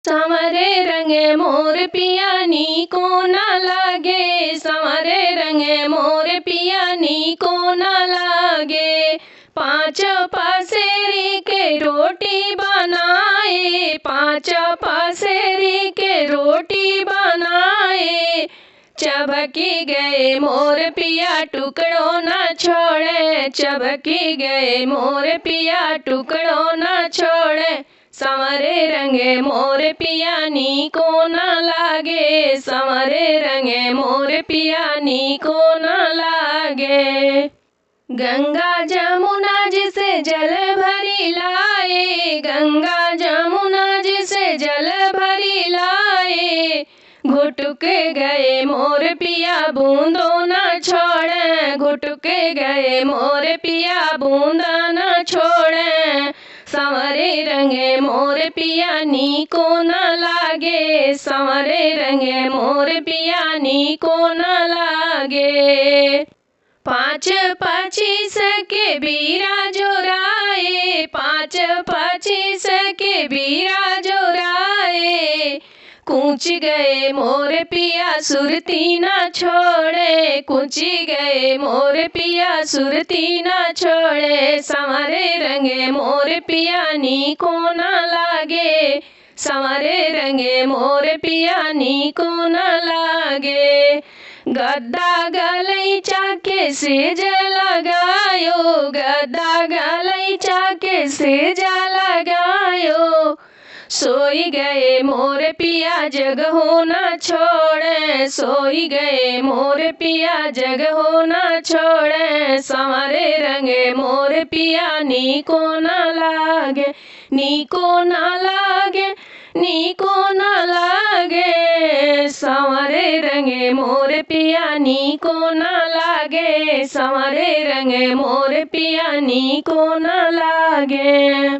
संवरे रंगे मोर पिया नीको न लागे, संवरे रंगे मोर पिया नीको न लागे। पाँच पसेरी के रोटी बनाए, पाँच पसेरी के रोटी बनाए। चबकी गए मोर पिया टुकड़ों न छोड़े, चबकी गए मोर पिया टुकड़ों न छोड़े। संवरे रंगे मोर पिया नीको न लागे, संवरे रंगे मोर पिया नीको न लागे। गंगा जमुना जिसे जल भरी लाए, गंगा जमुना जिसे जल भरी लाए। घुटुक गए मोर पिया बूंदों न छोड़े, घुटुक गए मोर पिया बूंदा न छोड़े। संवरे रंगे मोर पिया नीको न लागे, संवरे रंगे मोर पिया नीको न लागे। पाँच पचीस के बीरा जोराए, पाँच पचीस के बीरा जोराए। कूच गए मोर पिया सुरती न छोड़े, कूची गए मोर पिया सुरती न छोड़े। संवरे रंगे मोर पिया नीको न लागे, संवरे रंगे मोर पिया नीको न लागे। गद्दा गलैचा के सेज लगायो, गद्दा गलैचा के सेज लगायो। सोई गए मोर पिया जगहो न छोड़े, सोई गए मोर पिया जगहो न छोड़े। संवरे रंगे मोर पिया नीको न लागे, नीको न लागे, नीको न लागे। संवरे रंगे मोर पिया नीको न लागे, संवरे रंगे मोर पिया नीको न लागे।